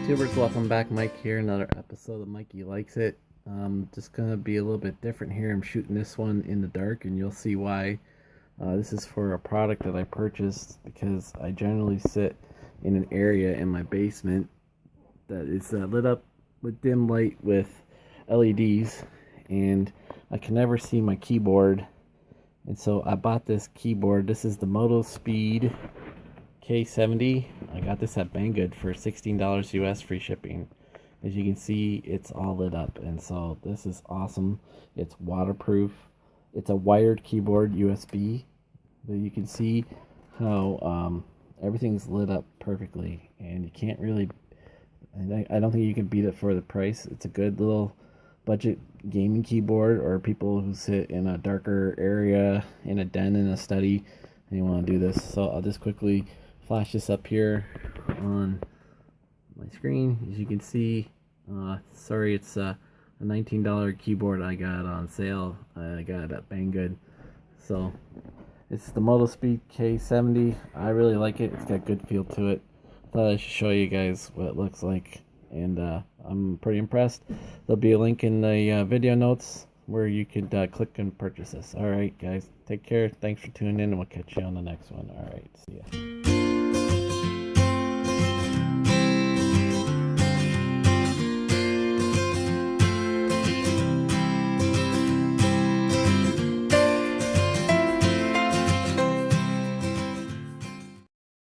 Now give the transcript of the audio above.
YouTubers, welcome back. Mike here, another episode of Mikey Likes It. Just gonna be a little bit different here. I'm shooting this one in the dark, and you'll see why. This is for a product that I purchased because I generally sit in an area in my basement that is lit up with dim light with LEDs, and I can never see my keyboard. And so I bought this keyboard. This is the MOTOSPEED K70. I got this at Banggood for $16 US, free shipping. As you can see, it's all lit up, and so this is awesome. It's waterproof. It's a wired keyboard, USB, but you can see how everything's lit up perfectly, and you can't really, I don't think you can beat it for the price. It's a good little budget gaming keyboard, or people who sit in a darker area in a den in a study and you want to do this. So I'll just quickly flash this up here on my screen. As you can see, sorry, it's a $19 keyboard I got on sale. I got it at Banggood. So it's the MOTOSPEED K70. I really like it. It's got a good feel to it. Thought I should show you guys what it looks like, and I'm pretty impressed. There'll be a link in the video notes where you could click and purchase this. Alright guys, take care. Thanks for tuning in, and we'll catch you on the next one. Alright, see ya.